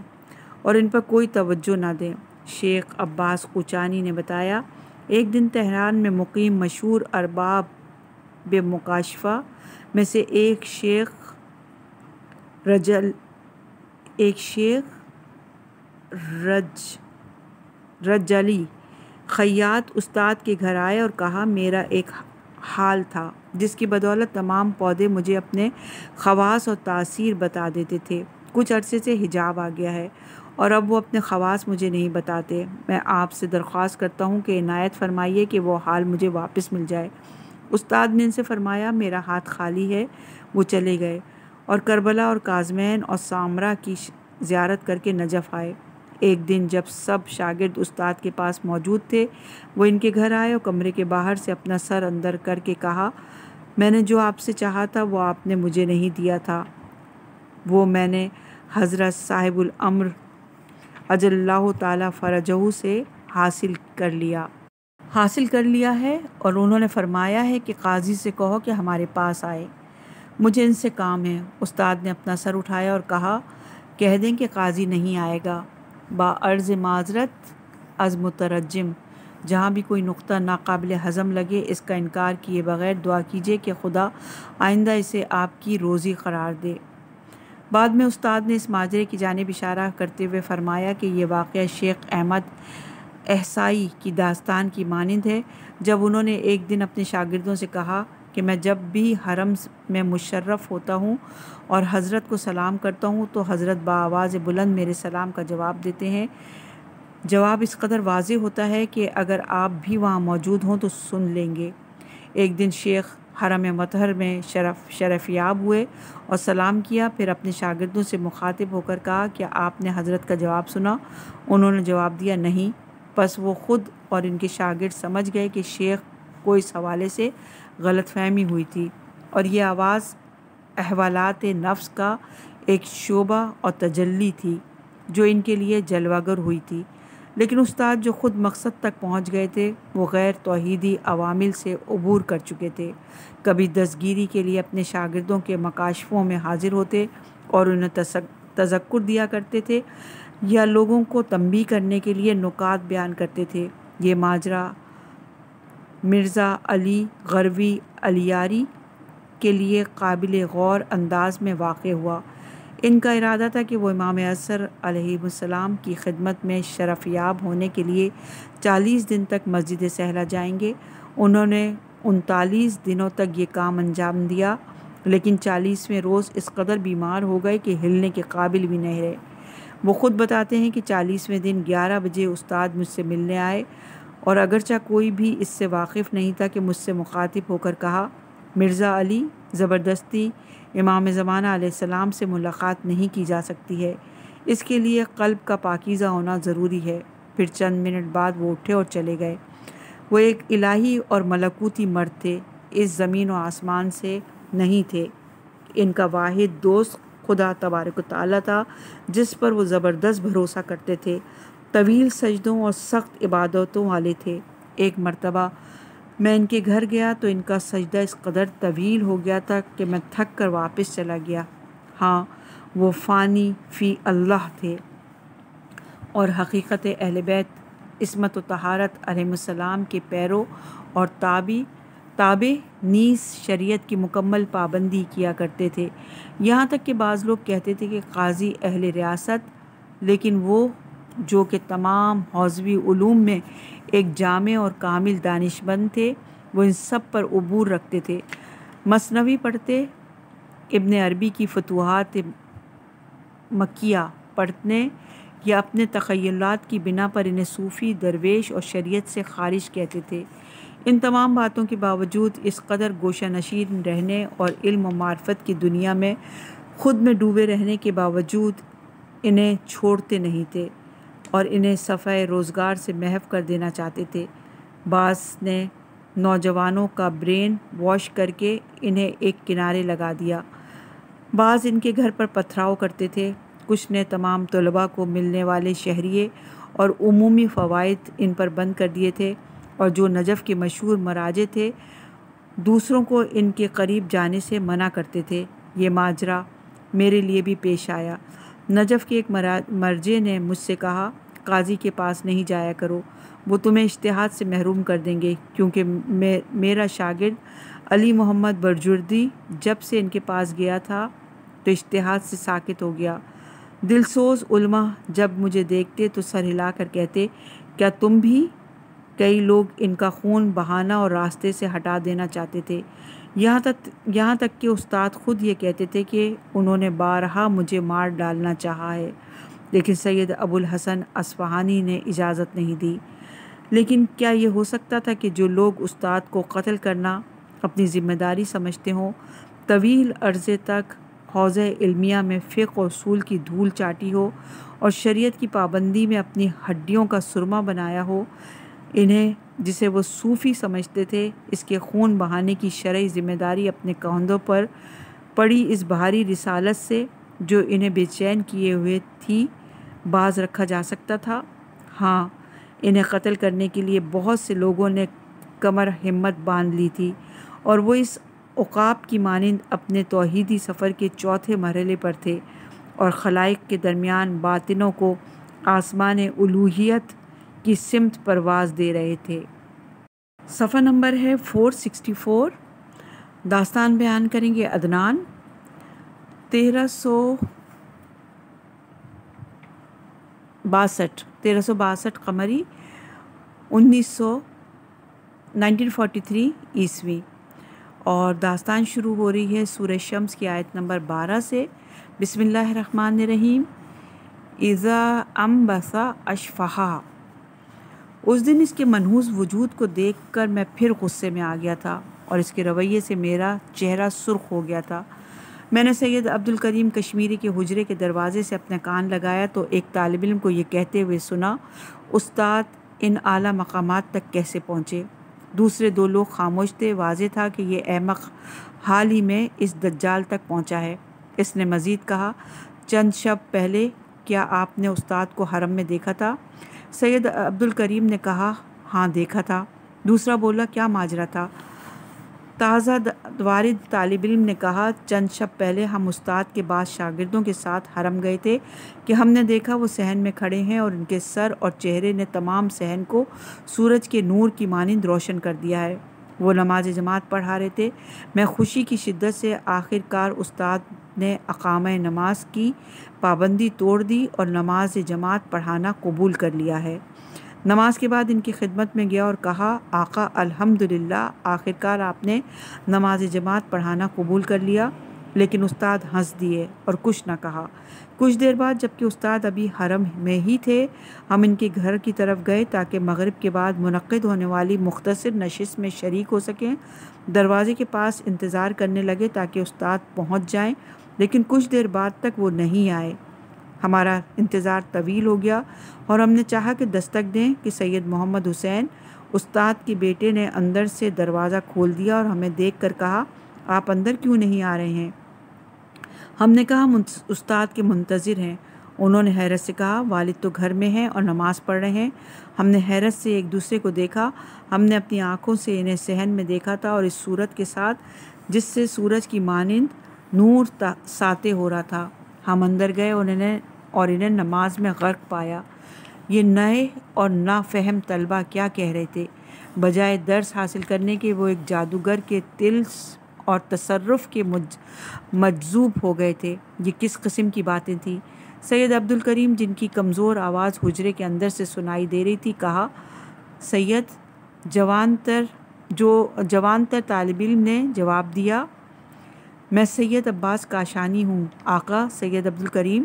Speaker 3: اور ان پر کوئی توجہ نہ دیں۔ شیخ عباس قوچانی نے بتایا، ایک دن تہران میں مقیم مشہور ارباب مکاشفہ میں سے ایک شیخ رجلی خیاط استاد کے گھر آئے اور کہا، میرا ایک حال تھا جس کی بدولت تمام پودے مجھے اپنے خواص اور تاثیر بتا دیتے تھے۔ کچھ عرصے سے حجاب آ گیا ہے اور اب وہ اپنے خواص مجھے نہیں بتاتے۔ میں آپ سے درخواست کرتا ہوں کہ عنایت فرمائیے کہ وہ حال مجھے واپس مل جائے۔ استاد نے ان سے فرمایا، میرا ہاتھ خالی ہے۔ وہ چلے گئے اور کربلا اور کاظمین اور سامرا کی زیارت کر کے نجف آئے۔ ایک دن جب سب شاگرد استاد کے پاس موجود تھے، وہ ان کے گھر آئے اور کمرے کے باہر سے اپنا سر اندر کر کے کہا، میں نے جو آپ سے چاہا تھا وہ آپ نے مجھے نہیں دیا تھا، وہ میں نے حضرت صاحب الامر اجل اللہ تعالی فرجہ سے حاصل کر لیا ہے اور انہوں نے فرمایا ہے کہ قاضی سے کہو کہ ہمارے پاس آئے، مجھے ان سے کام ہے۔ استاد نے اپنا سر اٹھایا اور کہا، کہہ دیں کہ قاضی نہیں آئے گا۔ با عرض معذرت از مترجم، جہاں بھی کوئی نقطہ ناقابل ہضم لگے اس کا انکار کیے بغیر دعا کیجیے کہ خدا آئندہ اسے آپ کی روزی قرار دے۔ بعد میں استاد نے اس ماجرے کی جانب اشارہ کرتے ہوئے فرمایا کہ یہ واقعہ شیخ احمد احسائی کی داستان کی مانند ہے، جب انہوں نے ایک دن اپنے شاگردوں سے کہا کہ میں جب بھی حرم میں مشرف ہوتا ہوں اور حضرت کو سلام کرتا ہوں تو حضرت بآواز بلند میرے سلام کا جواب دیتے ہیں۔ جواب اس قدر واضح ہوتا ہے کہ اگر آپ بھی وہاں موجود ہوں تو سن لیں گے۔ ایک دن شیخ حرم مطہر میں شرفیاب ہوئے اور سلام کیا، پھر اپنے شاگردوں سے مخاطب ہو کر کہا، کیا آپ نے حضرت کا جواب سنا؟ انہوں نے جواب دیا، نہیں۔ پس وہ خود اور ان کے شاگرد سمجھ گئے کہ شیخ کو اس حوالے سے غلط فہمی ہوئی تھی اور یہ آواز احوالات نفس کا ایک شعبہ اور تجلی تھی جو ان کے لیے جلوہ گر ہوئی تھی۔ لیکن استاد جو خود مقصد تک پہنچ گئے تھے، وہ غیر توحیدی عوامل سے عبور کر چکے تھے۔ کبھی دستگیری کے لیے اپنے شاگردوں کے مکاشفوں میں حاضر ہوتے اور انہیں تذکر دیا کرتے تھے، یا لوگوں کو تنبیہ کرنے کے لیے نکات بیان کرتے تھے۔ یہ ماجرا مرزا علی غروی علیاری کے لیے قابل غور انداز میں واقع ہوا۔ ان کا ارادہ تھا کہ وہ امام اظہر علیہ السلام کی خدمت میں شرفیاب ہونے کے لیے 40 دن تک مسجد سہلہ جائیں گے۔ انہوں نے 39 دنوں تک یہ کام انجام دیا، لیکن 40ویں روز اس قدر بیمار ہو گئے کہ ہلنے کے قابل بھی نہیں رہے۔ وہ خود بتاتے ہیں کہ 40ویں دن 11 بجے استاد مجھ سے ملنے آئے اور اگرچہ کوئی بھی اس سے واقف نہیں تھا کہ مجھ سے مخاطب ہو کر کہا، مرزا علی زبردستی امام زمانہ علیہ السلام سے ملاقات نہیں کی جا سکتی ہے، اس کے لیے قلب کا پاکیزہ ہونا ضروری ہے۔ پھر چند منٹ بعد وہ اٹھے اور چلے گئے۔ وہ ایک الہی اور ملکوتی مرد تھے، اس زمین و آسمان سے نہیں تھے۔ ان کا واحد دوست خدا تبارک و تعالیٰ تھا، جس پر وہ زبردست بھروسہ کرتے تھے۔ طویل سجدوں اور سخت عبادتوں والے تھے۔ ایک مرتبہ میں ان کے گھر گیا تو ان کا سجدہ اس قدر طویل ہو گیا تھا کہ میں تھک کر واپس چلا گیا۔ ہاں، وہ فانی فی اللہ تھے اور حقیقت اہل بیت عصمت و طہارت علیہم السلام کے پیرو اور تابع نیز شریعت کی مکمل پابندی کیا کرتے تھے۔ یہاں تک کہ بعض لوگ کہتے تھے کہ قاضی اہل ریاست، لیکن وہ جو کہ تمام حوزوی علوم میں ایک جامع اور کامل دانشمند تھے، وہ ان سب پر عبور رکھتے تھے۔ مثنوی پڑھتے، ابن عربی کی فتوحات مکیہ پڑھنے یا اپنے تخیلات کی بنا پر انہیں صوفی، درویش اور شریعت سے خارج کہتے تھے۔ ان تمام باتوں کے باوجود اس قدر گوشہ نشین رہنے اور علم و معرفت کی دنیا میں خود میں ڈوبے رہنے کے باوجود انہیں چھوڑتے نہیں تھے اور انہیں صفحۂ روزگار سے محو کر دینا چاہتے تھے۔ بعض نے نوجوانوں کا برین واش کر کے انہیں ایک کنارے لگا دیا، بعض ان کے گھر پر پتھراؤ کرتے تھے، کچھ نے تمام طلباء کو ملنے والے شہریے اور عمومی فوائد ان پر بند کر دیے تھے، اور جو نجف کے مشہور مراجع تھے دوسروں کو ان کے قریب جانے سے منع کرتے تھے۔ یہ ماجرا میرے لیے بھی پیش آیا۔ نجف کے ایک مرجع نے مجھ سے کہا، قاضی کے پاس نہیں جایا کرو، وہ تمہیں اجتہاد سے محروم کر دیں گے، کیونکہ میرا شاگرد علی محمد برجردی جب سے ان کے پاس گیا تھا تو اجتہاد سے ساکت ہو گیا۔ دلسوز علماء جب مجھے دیکھتے تو سر ہلا کر کہتے، کیا تم بھی؟ کئی لوگ ان کا خون بہانا اور راستے سے ہٹا دینا چاہتے تھے، یہاں تک کہ استاد خود یہ کہتے تھے کہ انہوں نے بارہا مجھے مار ڈالنا چاہا ہے، لیکن سید ابو الحسن اصفہانی نے اجازت نہیں دی۔ لیکن کیا یہ ہو سکتا تھا کہ جو لوگ استاد کو قتل کرنا اپنی ذمہ داری سمجھتے ہوں، طویل عرصے تک حوزہ علمیہ میں فقہ و اصول کی دھول چاٹی ہو اور شریعت کی پابندی میں اپنی ہڈیوں کا سرما بنایا ہو، انہیں جسے وہ صوفی سمجھتے تھے، اس کے خون بہانے کی شرعی ذمہ داری اپنے کندھوں پر پڑی اس بھاری رسالت سے جو انہیں بے چین کیے ہوئے تھی، باز رکھا جا سکتا تھا؟ ہاں، انہیں قتل کرنے کے لیے بہت سے لوگوں نے کمر ہمت باندھ لی تھی، اور وہ اس عقاب کی مانند اپنے توحیدی سفر کے چوتھے مرحلے پر تھے اور خلائق کے درمیان باطنوں کو آسمان الوہیت کی سمت پرواز دے رہے تھے۔ صفحہ نمبر ہے 464۔ داستان بیان کریں گے عدنان۔ 1362 قمری 1943 عیسوی، اور داستان شروع ہو رہی ہے سورہ شمس کی آیت نمبر 12 سے۔ بسم اللہ الرحمن الرحیم۔ اذا انبث اشفہا۔ اس دن اس کے منحوس وجود کو دیکھ کر میں پھر غصے میں آ گیا تھا اور اس کے رویے سے میرا چہرہ سرخ ہو گیا تھا۔ میں نے سید عبد الکریم کشمیری کے حجرے کے دروازے سے اپنا کان لگایا تو ایک طالب علم کو یہ کہتے ہوئے سنا، استاد ان اعلیٰ مقامات تک کیسے پہنچے؟ دوسرے دو لوگ خاموش تھے۔ واضح تھا کہ یہ احمق حال ہی میں اس دجال تک پہنچا ہے۔ اس نے مزید کہا، چند شب پہلے کیا آپ نے استاد کو حرم میں دیکھا تھا؟ سید عبد الکریم نے کہا، ہاں دیکھا تھا۔ دوسرا بولا، کیا ماجرا تھا؟ تازہ وارد طالب علم نے کہا، چند شب پہلے ہم استاد کے بعض شاگردوں کے ساتھ حرم گئے تھے کہ ہم نے دیکھا وہ صحن میں کھڑے ہیں اور ان کے سر اور چہرے نے تمام صحن کو سورج کے نور کی مانند روشن کر دیا ہے۔ وہ نماز جماعت پڑھا رہے تھے۔ میں خوشی کی شدت سے آخر کار استاد نے اقامہ نماز کی پابندی توڑ دی اور نماز جماعت پڑھانا قبول کر لیا ہے۔ نماز کے بعد ان کی خدمت میں گیا اور کہا، آقا الحمدللہ، آخر کار آپ نے نماز جماعت پڑھانا قبول کر لیا، لیکن استاد ہنس دیے اور کچھ نہ کہا۔ کچھ دیر بعد جب کہ استاد ابھی حرم میں ہی تھے، ہم ان کے گھر کی طرف گئے تاکہ مغرب کے بعد منعقد ہونے والی مختصر نشست میں شریک ہو سکیں۔ دروازے کے پاس انتظار کرنے لگے تاکہ استاد پہنچ جائیں، لیکن کچھ دیر بعد تک وہ نہیں آئے۔ ہمارا انتظار طویل ہو گیا اور ہم نے چاہا کہ دستک دیں کہ سید محمد حسین استاد کے بیٹے نے اندر سے دروازہ کھول دیا اور ہمیں دیکھ کر کہا، آپ اندر کیوں نہیں آ رہے ہیں؟ ہم نے کہا ہم استاد کے منتظر ہیں۔ انہوں نے حیرت سے کہا، والد تو گھر میں ہیں اور نماز پڑھ رہے ہیں۔ ہم نے حیرت سے ایک دوسرے کو دیکھا۔ ہم نے اپنی آنکھوں سے انہیں صحن میں دیکھا تھا اور اس صورت کے ساتھ جس سے سورج کی مانند نور ساطع ہو رہا تھا۔ ہم اندر گئے اور انہیں نماز میں غرق پایا۔ یہ نئے اور نافہم طلبہ کیا کہہ رہے تھے؟ بجائے درس حاصل کرنے کے وہ ایک جادوگر کے طلس اور تصرف کے مجذوب ہو گئے تھے۔ یہ کس قسم کی باتیں تھیں؟ سید عبدالکریم، جن کی کمزور آواز حجرے کے اندر سے سنائی دے رہی تھی، کہا۔ سید جوان تر طالب علم نے جواب دیا، میں سید عباس کاشانی ہوں آقا۔ سید عبدالکریم،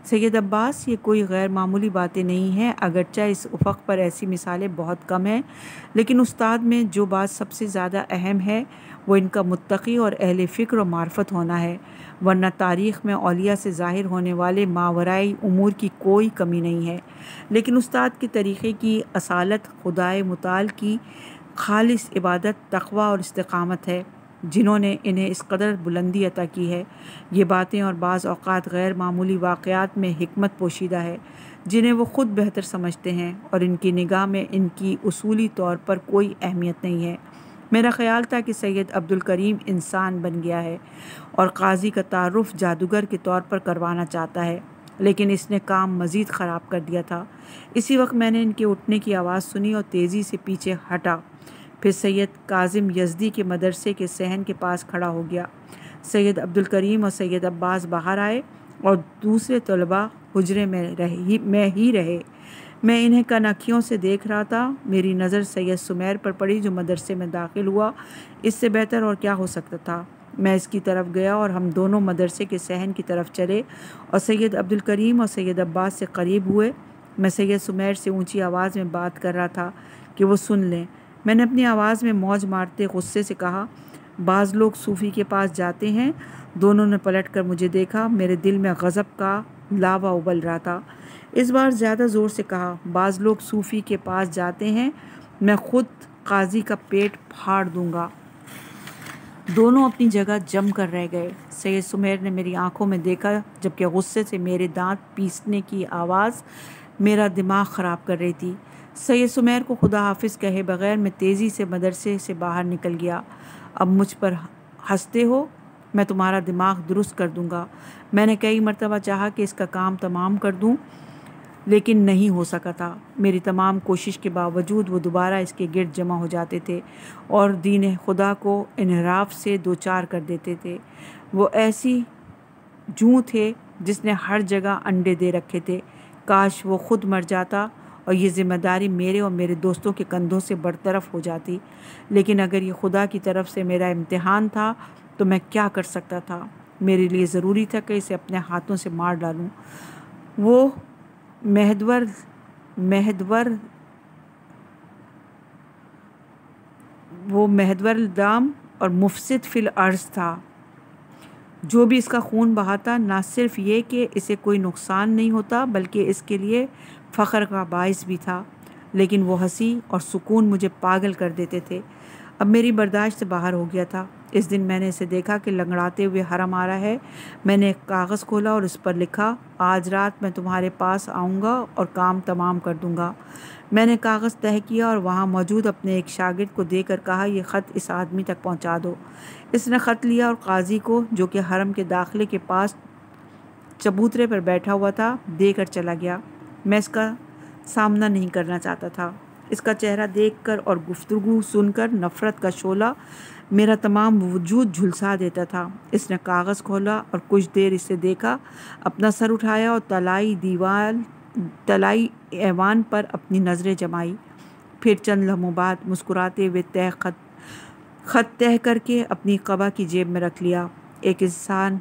Speaker 3: سید عباس، یہ کوئی غیر معمولی باتیں نہیں ہیں، اگرچہ اس افق پر ایسی مثالیں بہت کم ہیں، لیکن استاد میں جو بات سب سے زیادہ اہم ہے وہ ان کا متقی اور اہل فکر و معرفت ہونا ہے، ورنہ تاریخ میں اولیاء سے ظاہر ہونے والے ماورائی امور کی کوئی کمی نہیں ہے۔ لیکن استاد کے طریقے کی اصالت خدائے متعال کی خالص عبادت، تقویٰ اور استقامت ہے، جنہوں نے انہیں اس قدر بلندی عطا کی ہے۔ یہ باتیں اور بعض اوقات غیر معمولی واقعات میں حکمت پوشیدہ ہے، جنہیں وہ خود بہتر سمجھتے ہیں، اور ان کی نگاہ میں ان کی اصولی طور پر کوئی اہمیت نہیں ہے۔ میرا خیال تھا کہ سید عبدالکریم انسان بن گیا ہے اور قاضی کا تعارف جادوگر کے طور پر کروانا چاہتا ہے، لیکن اس نے کام مزید خراب کر دیا تھا۔ اسی وقت میں نے ان کے اٹھنے کی آواز سنی اور تیزی سے پیچھے ہٹا۔ پھر سید کاظم یزدی کے مدرسے کے صحن کے پاس کھڑا ہو گیا۔ سید عبدالکریم اور سید عباس باہر آئے اور دوسرے طلباء حجرے میں ہی رہے۔ میں انہیں کنکھیوں سے دیکھ رہا تھا۔ میری نظر سید سمیر پر پڑی جو مدرسے میں داخل ہوا۔ اس سے بہتر اور کیا ہو سکتا تھا؟ میں اس کی طرف گیا اور ہم دونوں مدرسے کے صحن کی طرف چلے اور سید عبدالکریم اور سید عباس سے قریب ہوئے۔ میں سید سمیر سے اونچی آواز میں بات کر رہا تھا کہ وہ سن لیں۔ میں نے اپنی آواز میں موج مارتے غصے سے کہا، بعض لوگ صوفی کے پاس جاتے ہیں۔ دونوں نے پلٹ کر مجھے دیکھا۔ میرے دل میں غضب کا لاوا ابل رہا تھا۔ اس بار زیادہ زور سے کہا، بعض لوگ صوفی کے پاس جاتے ہیں، میں خود قاضی کا پیٹ پھاڑ دوں گا۔ دونوں اپنی جگہ جم کر رہ گئے۔ سید سمیر نے میری آنکھوں میں دیکھا جبکہ غصے سے میرے دانت پیسنے کی آواز میرا دماغ خراب کر رہی تھی۔ سید سمیر کو خدا حافظ کہے بغیر میں تیزی سے مدرسے سے باہر نکل گیا۔ اب مجھ پر ہنستے ہو؟ میں تمہارا دماغ درست کر دوں گا۔ میں نے کئی مرتبہ چاہا کہ اس کا کام تمام کر دوں، لیکن نہیں ہو سکا تھا۔ میری تمام کوشش کے باوجود وہ دوبارہ اس کے گرد جمع ہو جاتے تھے اور دین خدا کو انحراف سے دوچار کر دیتے تھے۔ وہ ایسی جوں تھے جس نے ہر جگہ انڈے دے رکھے تھے۔ کاش وہ خود مر جاتا اور یہ ذمہ داری میرے اور میرے دوستوں کے کندھوں سے برطرف ہو جاتی، لیکن اگر یہ خدا کی طرف سے میرا امتحان تھا تو میں کیا کر سکتا تھا؟ میرے لیے ضروری تھا کہ اسے اپنے ہاتھوں سے مار ڈالوں۔ وہ مہدور دام اور مفسد فی الارض تھا۔ جو بھی اس کا خون بہاتا، نہ صرف یہ کہ اسے کوئی نقصان نہیں ہوتا بلکہ اس کے لیے فخر کا باعث بھی تھا، لیکن وہ ہنسی اور سکون مجھے پاگل کر دیتے تھے۔ اب میری برداشت سے باہر ہو گیا تھا۔ اس دن میں نے اسے دیکھا کہ لنگڑاتے ہوئے حرم آ رہا ہے۔ میں نے ایک کاغذ کھولا اور اس پر لکھا، آج رات میں تمہارے پاس آؤں گا اور کام تمام کر دوں گا۔ میں نے کاغذ تہہ کیا اور وہاں موجود اپنے ایک شاگرد کو دے کر کہا، یہ خط اس آدمی تک پہنچا دو۔ اس نے خط لیا اور قاضی کو، جو کہ حرم کے داخلے کے پاس چبوترے پر بیٹھا ہوا تھا، دے کر چلا گیا۔ میں اس کا سامنا نہیں کرنا چاہتا تھا۔ اس کا چہرہ دیکھ کر اور گفتگو سن کر نفرت کا شعلہ میرا تمام وجود جھلسا دیتا تھا۔ اس نے کاغذ کھولا اور کچھ دیر اسے دیکھا، اپنا سر اٹھایا اور طلائی ایوان پر اپنی نظریں جمائی، پھر چند لمحوں بعد مسکراتے ہوئے خط تہہ کر کے اپنی قبا کی جیب میں رکھ لیا۔ ایک انسان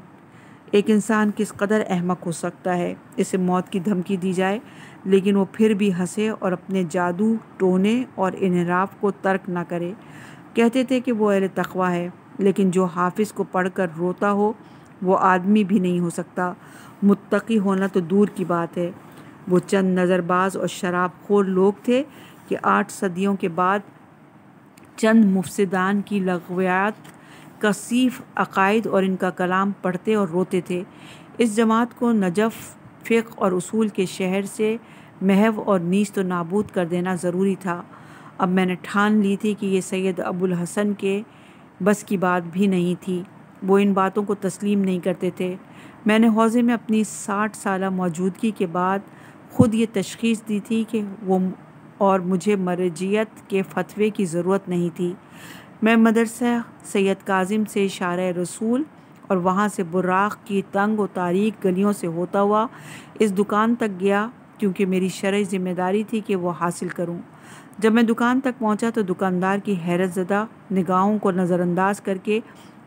Speaker 3: ایک انسان کس قدر احمق ہو سکتا ہے، اسے موت کی دھمکی دی جائے لیکن وہ پھر بھی ہنسے اور اپنے جادو ٹونے اور انحراف کو ترک نہ کرے۔ کہتے تھے کہ وہ اہل تقویٰ ہے، لیکن جو حافظ کو پڑھ کر روتا ہو وہ آدمی بھی نہیں ہو سکتا، متقی ہونا تو دور کی بات ہے۔ وہ چند نظر باز اور شراب خور لوگ تھے کہ 8 صدیوں کے بعد چند مفسدان کی لغویات، کثیف عقائد اور ان کا کلام پڑھتے اور روتے تھے۔ اس جماعت کو نجف، فقہ اور اصول کے شہر سے محو اور نیست و نابود کر دینا ضروری تھا۔ اب میں نے ٹھان لی تھی کہ یہ سید ابو الحسن کے بس کی بات بھی نہیں تھی، وہ ان باتوں کو تسلیم نہیں کرتے تھے۔ میں نے حوضے میں اپنی 60 سالہ موجودگی کے بعد خود یہ تشخیص دی تھی کہ وہ اور مجھے مرجعیت کے فتوے کی ضرورت نہیں تھی۔ میں مدرسہ سید کاظم سے اشارہ رسول اور وہاں سے براق کی تنگ و تاریک گلیوں سے ہوتا ہوا اس دکان تک گیا، کیونکہ میری شرعی ذمہ داری تھی کہ وہ حاصل کروں۔ جب میں دکان تک پہنچا تو دکاندار کی حیرت زدہ نگاہوں کو نظر انداز کر کے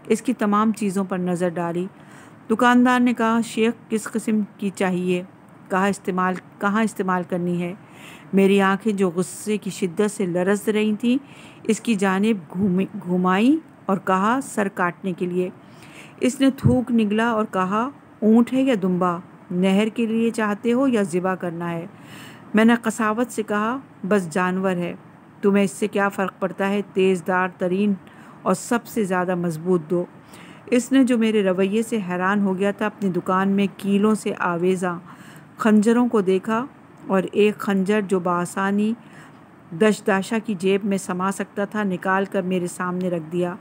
Speaker 3: اس کی تمام چیزوں پر نظر ڈالی۔ دکاندار نے کہا، شیخ کس قسم کی چاہیے؟ کہاں استعمال کرنی ہے؟ میری آنکھیں جو غصے کی شدت سے لرز رہی تھیں اس کی جانب گھمائیں اور کہا، سر کاٹنے کے لیے۔ اس نے تھوک نگلا اور کہا، اونٹ ہے یا دمبا؟ نہر کے لیے چاہتے ہو یا ذبح کرنا ہے؟ میں نے قساوت سے کہا، بس جانور ہے، تمہیں اس سے کیا فرق پڑتا ہے، تیز دار ترین اور سب سے زیادہ مضبوط دو۔ اس نے جو میرے رویے سے حیران ہو گیا تھا اپنی دکان میں کیلوں سے آویزاں خنجروں کو دیکھا اور ایک خنجر جو بآسانی دشداشا کی جیب میں سما سکتا تھا نکال کر میرے سامنے رکھ دیا۔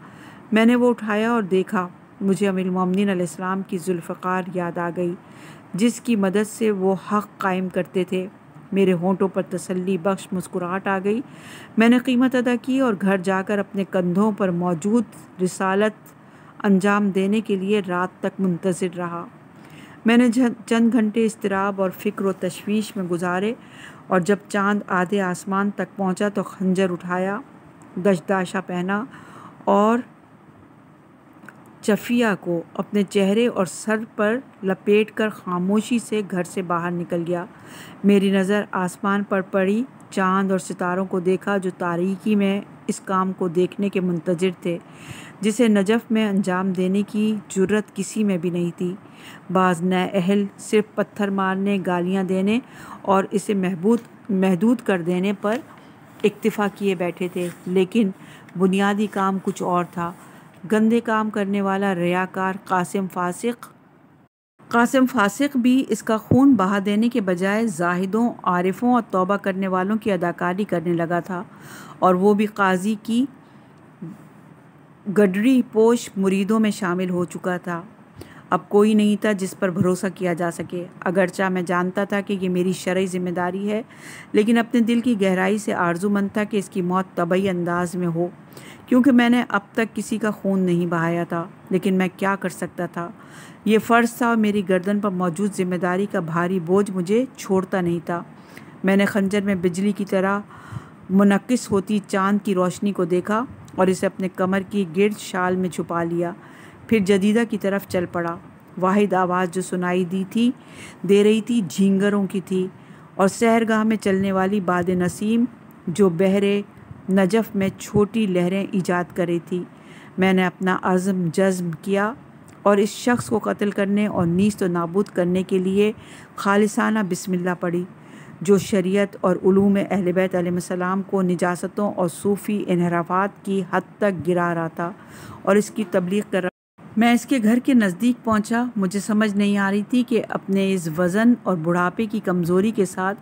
Speaker 3: میں نے وہ اٹھایا اور دیکھا، مجھے امیر المومنین علیہ السلام کی ذوالفقار یاد آ گئی، جس کی مدد سے وہ حق قائم کرتے تھے۔ میرے ہونٹوں پر تسلی بخش مسکراہٹ آ گئی۔ میں نے قیمت ادا کی اور گھر جا کر اپنے کندھوں پر موجود رسالت انجام دینے کے لیے رات تک منتظر رہا۔ میں نے چند گھنٹے اضطراب اور فکر و تشویش میں گزارے اور جب چاند آدھے آسمان تک پہنچا تو خنجر اٹھایا، دشداشا پہنا اور چفیہ کو اپنے چہرے اور سر پر لپیٹ کر خاموشی سے گھر سے باہر نکل گیا۔ میری نظر آسمان پر پڑی، چاند اور ستاروں کو دیکھا جو تاریکی میں اس کام کو دیکھنے کے منتظر تھے جسے نجف میں انجام دینے کی جرت کسی میں بھی نہیں تھی۔ بعض نئے اہل صرف پتھر مارنے، گالیاں دینے اور اسے محدود کر دینے پر اکتفا کیے بیٹھے تھے، لیکن بنیادی کام کچھ اور تھا۔ گندے کام کرنے والا ریاکار قاسم فاسق بھی اس کا خون بہا دینے کے بجائے زاہدوں، عارفوں اور توبہ کرنے والوں کی اداکاری کرنے لگا تھا، اور وہ بھی قاضی کی گڈری پوش مریدوں میں شامل ہو چکا تھا۔ اب کوئی نہیں تھا جس پر بھروسہ کیا جا سکے۔ اگرچہ میں جانتا تھا کہ یہ میری شرعی ذمہ داری ہے، لیکن اپنے دل کی گہرائی سے آرزومند تھا کہ اس کی موت طبعی انداز میں ہو، کیونکہ میں نے اب تک کسی کا خون نہیں بہایا تھا۔ لیکن میں کیا کر سکتا تھا؟ یہ فرض تھا اور میری گردن پر موجود ذمہ داری کا بھاری بوجھ مجھے چھوڑتا نہیں تھا۔ میں نے خنجر میں بجلی کی طرح منعکس ہوتی چاند کی روشنی کو دیکھا اور اسے اپنے کمر کی گرد شال میں چھپا لیا، پھر جدیدہ کی طرف چل پڑا۔ واحد آواز جو سنائی دے رہی تھی جھینگروں کی تھی اور سحرگاہ میں چلنے والی باد نسیم جو بحر نجف میں چھوٹی لہریں ایجاد کر رہی تھی۔ میں نے اپنا عزم جزم کیا اور اس شخص کو قتل کرنے اور نیست و نابود کرنے کے لیے خالصانہ بسم اللہ پڑھی، جو شریعت اور علوم اہل بیت علیہ السلام کو نجاستوں اور صوفی انحرافات کی حد تک گرا رہا تھا اور اس کی تبلیغ کر رہا۔ میں اس کے گھر کے نزدیک پہنچا۔ مجھے سمجھ نہیں آ رہی تھی کہ اپنے اس وزن اور بڑھاپے کی کمزوری کے ساتھ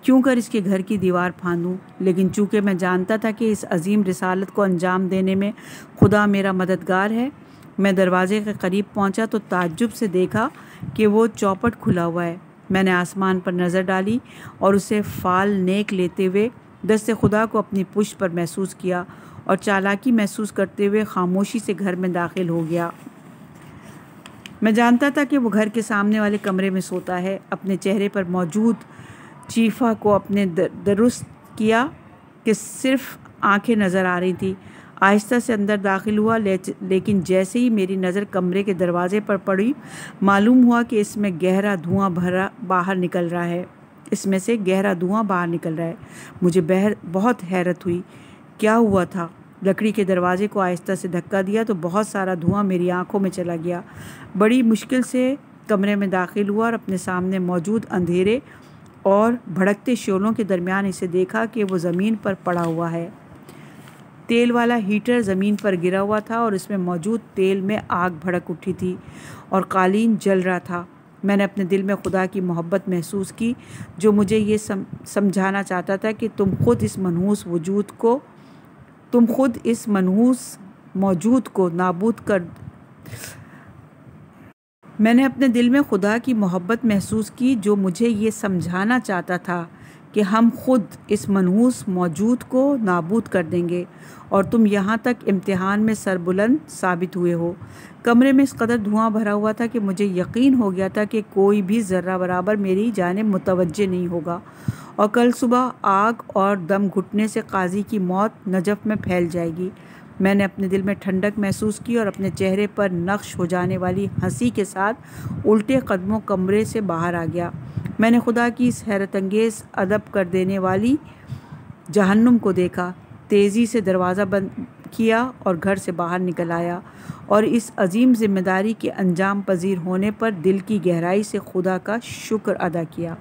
Speaker 3: کیوں کر اس کے گھر کی دیوار پھاندوں، لیکن چونکہ میں جانتا تھا کہ اس عظیم رسالت کو انجام دینے میں خدا میرا مددگار ہے، میں دروازے کے قریب پہنچا تو تعجب سے دیکھا کہ وہ چوپٹ کھلا ہوا ہے۔ میں نے آسمان پر نظر ڈالی اور اسے فال نیک لیتے ہوئے دست خدا کو اپنی پشت پر محسوس کیا اور چالاکی محسوس کرتے ہوئے خاموشی سے گھر میں داخل ہو گیا۔ میں جانتا تھا کہ وہ گھر کے سامنے والے کمرے میں سوتا ہے۔ اپنے چہرے پر موجود چیفہ کو اپنے درست کیا کہ صرف آنکھیں نظر آ رہی تھی۔ آہستہ سے اندر داخل ہوا، لیکن جیسے ہی میری نظر کمرے کے دروازے پر پڑی معلوم ہوا کہ اس میں گہرا دھواں باہر نکل رہا ہے۔ اس میں سے گہرا دھواں باہر نکل رہا ہے۔ مجھے بہت حیرت ہوئی، کیا ہوا تھا؟ لکڑی کے دروازے کو آہستہ سے دھکا دیا تو بہت سارا دھواں میری آنکھوں میں چلا گیا۔ بڑی مشکل سے کمرے میں داخل ہوا اور اپنے سامنے موجود اندھیرے اور بھڑکتے شعلوں کے درمیان اسے دیکھا کہ وہ زمین پر پڑا ہوا ہے۔ تیل والا ہیٹر زمین پر گرا ہوا تھا اور اس میں موجود تیل میں آگ بھڑک اٹھی تھی اور قالین جل رہا تھا۔ میں نے اپنے دل میں خدا کی محبت محسوس کی جو مجھے یہ سمجھانا چاہتا تھا کہ تم خود اس منحوس موجود کو نابود کر میں نے اپنے دل میں خدا کی محبت محسوس کی جو مجھے یہ سمجھانا چاہتا تھا کہ ہم خود اس منحوس موجود کو نابود کر دیں گے، اور تم یہاں تک امتحان میں سربلند ثابت ہوئے ہو۔ کمرے میں اس قدر دھواں بھرا ہوا تھا کہ مجھے یقین ہو گیا تھا کہ کوئی بھی ذرہ برابر میری جانب متوجہ نہیں ہوگا، اور کل صبح آگ اور دم گھٹنے سے قاضی کی موت نجف میں پھیل جائے گی۔ میں نے اپنے دل میں ٹھنڈک محسوس کی اور اپنے چہرے پر نقش ہو جانے والی ہنسی کے ساتھ الٹے قدموں کمرے سے باہر آ گیا۔ میں نے خدا کی اس حیرت انگیز ادب کر دینے والی جہنم کو دیکھا، تیزی سے دروازہ بند کیا اور گھر سے باہر نکل آیا، اور اس عظیم ذمہ داری کے انجام پذیر ہونے پر دل کی گہرائی سے خدا کا شکر ادا کیا۔